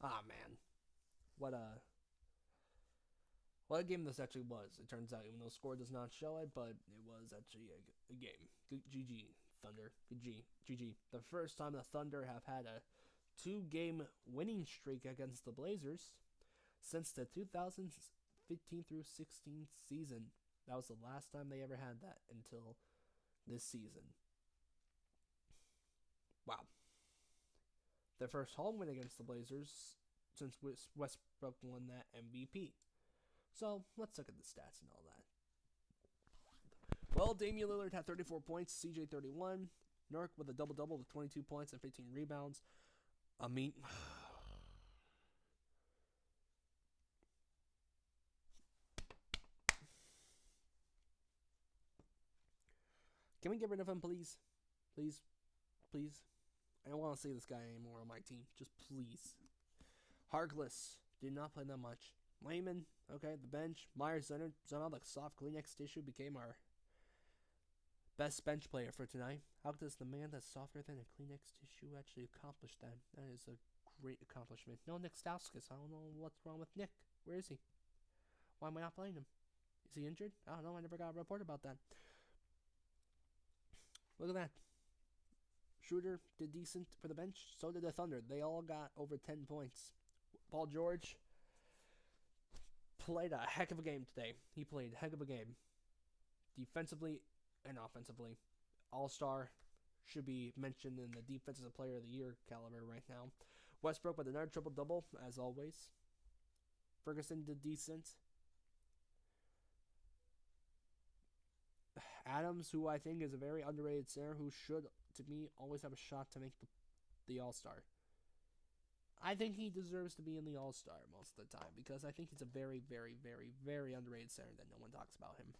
Ah man, what a what a game this actually was. It turns out, even though the score does not show it, but it was actually a game. Good GG Thunder. Good GG. The first time the Thunder have had a two-game winning streak against the Blazers since the 2015 through 16 season. That was the last time they ever had that until this season. Wow. Their first home win against the Blazers since Westbrook won that MVP. So let's look at the stats and all that. Well, Damian Lillard had 34 points, CJ 31, Nurk with a double double with 22 points and 15 rebounds. I mean, can we get rid of him, please? Please, please. I don't want to see this guy anymore on my team. Just please. Harkless did not play that much. Layman, okay, the bench. Myers Leonard, somehow the soft Kleenex tissue became our best bench player for tonight. How does the man that's softer than a Kleenex tissue actually accomplish that? That is a great accomplishment. No Nick Stauskas. I don't know what's wrong with Nick. Where is he? Why am I not playing him? Is he injured? I don't know. I never got a report about that. Look at that. Schroeder did decent for the bench. So did the Thunder. They all got over 10 points. Paul George played a heck of a game today. He played a heck of a game. Defensively and offensively. All-star should be mentioned in the Defensive Player of the Year caliber right now. Westbrook with another triple-double, as always. Ferguson did decent. Adams, who I think is a very underrated center, who should, to me, always have a shot to make the All Star. I think he deserves to be in the All Star most of the time because I think he's a very, very, very, very underrated center that no one talks about him.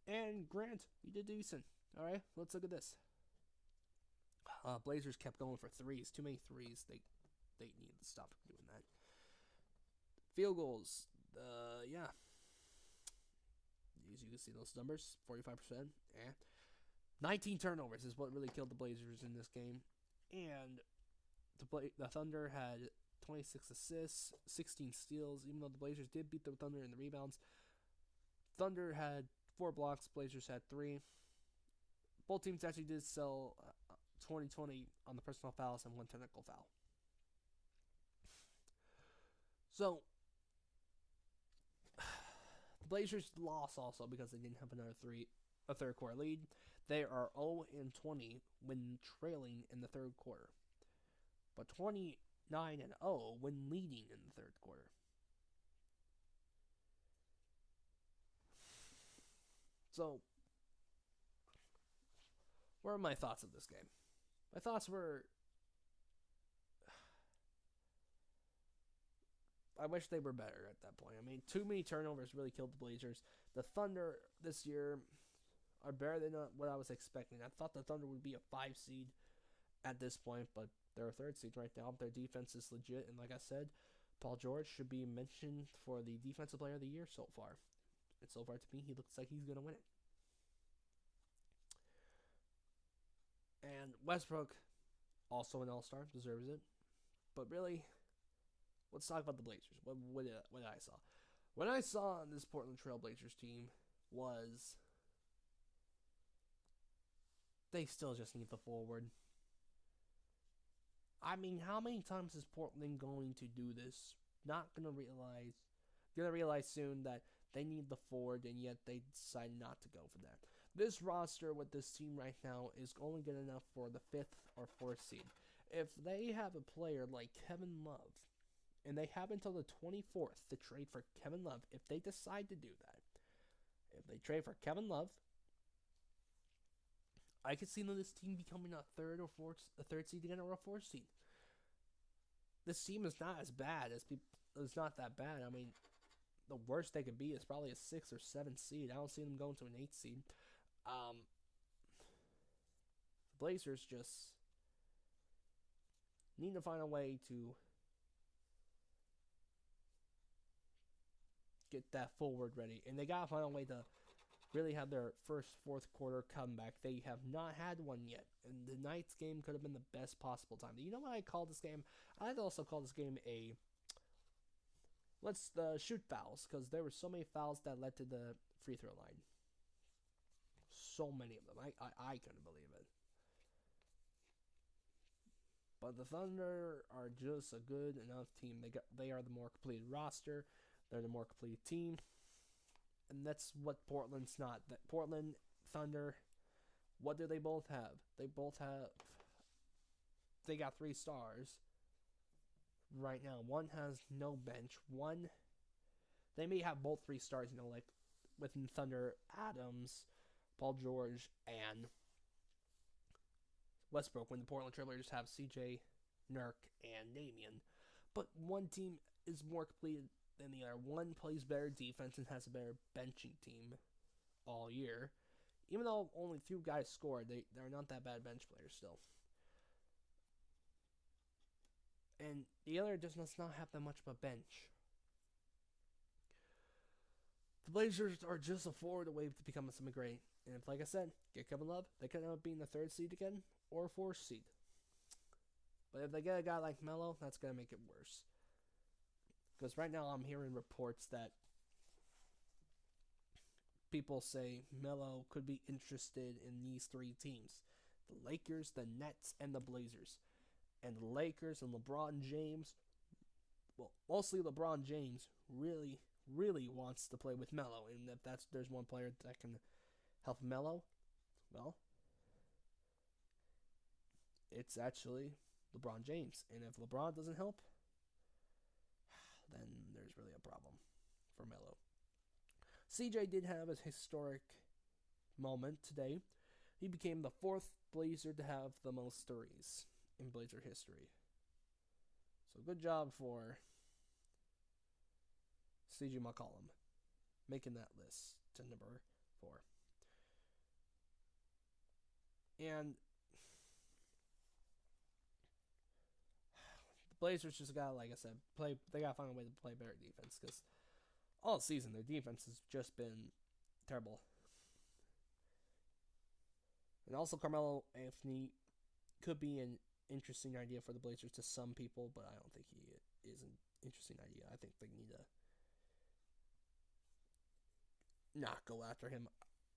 And Grant, he did decent. All right, let's look at this. Blazers kept going for threes. Too many threes. They need to stop doing that. Field goals. Yeah. As you can see those numbers, 45%. 19 turnovers is what really killed the Blazers in this game. And the Thunder had 26 assists, 16 steals, even though the Blazers did beat the Thunder in the rebounds. Thunder had 4 blocks, Blazers had 3. Both teams actually did sell 20-20 on the personal fouls and 1 technical foul. So, the Blazers lost also because they didn't have a third quarter lead. They are 0-20 when trailing in the third quarter, but 29-0 when leading in the third quarter. So, what are my thoughts of this game? My thoughts were, I wish they were better at that point. I mean, too many turnovers really killed the Blazers. The Thunder this year are better than what I was expecting. I thought the Thunder would be a 5 seed at this point, but they're a 3rd seed right now. Their defense is legit, and like I said, Paul George should be mentioned for the Defensive Player of the Year so far. And so far to me, he looks like he's going to win it. And Westbrook, also an All-Star, deserves it. But really, let's talk about the Blazers. What I saw? What I saw on this Portland Trail Blazers team was they still just need the forward. I mean, how many times is Portland going to do this? Not gonna realize soon that they need the forward, and yet they decide not to go for that. This roster with this team right now is only good enough for the 5th or 4th seed. If they have a player like Kevin Love, and they have until the 24th to trade for Kevin Love, if they decide to do that, if they trade for Kevin Love, I could see this team becoming a 3rd seed again or a 4th seed. This team is not as bad as people. It's not that bad. I mean, the worst they could be is probably a 6th or 7th seed. I don't see them going to an 8th seed. The Blazers just need to find a way to get that forward ready, and they gotta find a way to really had their first fourth quarter comeback. They have not had one yet, and tonight's game could have been the best possible time. You know what I call this game? I'd also call this game a let's shoot fouls, because there were so many fouls that led to the free throw line. So many of them. I couldn't believe it. But the Thunder are just a good enough team. They are the more completed roster. They're the more complete team. And that's what Portland's not. That Portland Thunder, what do they both have? They got 3 stars right now. One has no bench. One, they may have both 3 stars, like within Thunder, Adams, Paul George, and Westbrook, when the Portland Trailblazers have CJ, Nurk, and Damian. But one team is more complete than the other. One plays better defense and has a better benching team all year. Even though only 2 guys scored, they're not that bad bench players still. And the other does not have that much of a bench. The Blazers are just a forward away to becoming something great. And if, like I said, get Kevin Love, they could end up being the 3rd seed again or 4th seed. But if they get a guy like Melo, that's going to make it worse. Because right now I'm hearing reports that people say Melo could be interested in these 3 teams. The Lakers, the Nets, and the Blazers. And the Lakers and LeBron James, well, mostly LeBron James, really, really wants to play with Melo. And if there's one player that can help Melo, well, it's actually LeBron James. And if LeBron doesn't help, then there's really a problem for Melo. CJ did have a historic moment today. He became the 4th Blazer to have the most threes in Blazer history. So good job for CJ McCollum making that list to number 4. And the Blazers just got, like I said, they got to find a way to play better defense, because all season their defense has just been terrible. And also Carmelo Anthony could be an interesting idea for the Blazers to some people, but I don't think he is an interesting idea. I think they need to not go after him.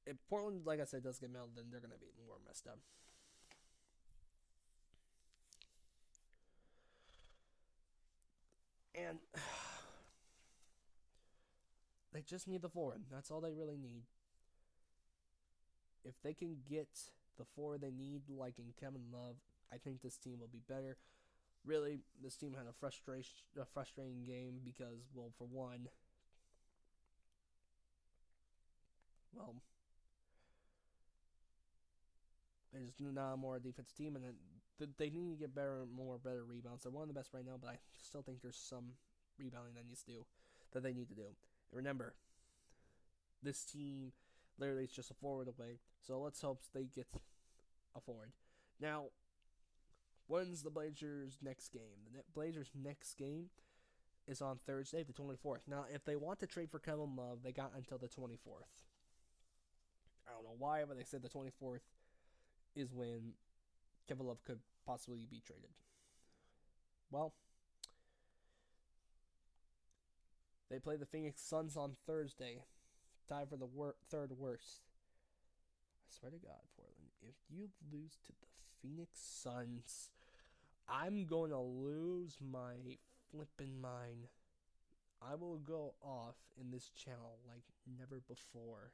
If Portland, like I said, does get Melo, then they're going to be more messed up. And they just need the forward. That's all they really need. If they can get the forward they need, like in Kevin Love, I think this team will be better. Really, this team had a frustrating game because, well, for one, well, there's not more a defensive team, and they need to get better rebounds. They're one of the best right now, but I still think there's some rebounding that they need to do. And remember, this team literally is just a forward away, so let's hope they get a forward. Now, when's the Blazers' next game? The Blazers' next game is on Thursday, the 24th. Now, if they want to trade for Kevin Love, they got until the 24th. I don't know why, but they said the 24th is when Kevin Love could possibly be traded. Well, they play the Phoenix Suns on Thursday, tied for the 3rd worst. I swear to God, Portland, if you lose to the Phoenix Suns, I'm going to lose my flippin' mind. I will go off in this channel like never before.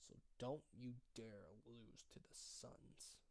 So don't you dare lose to the Suns.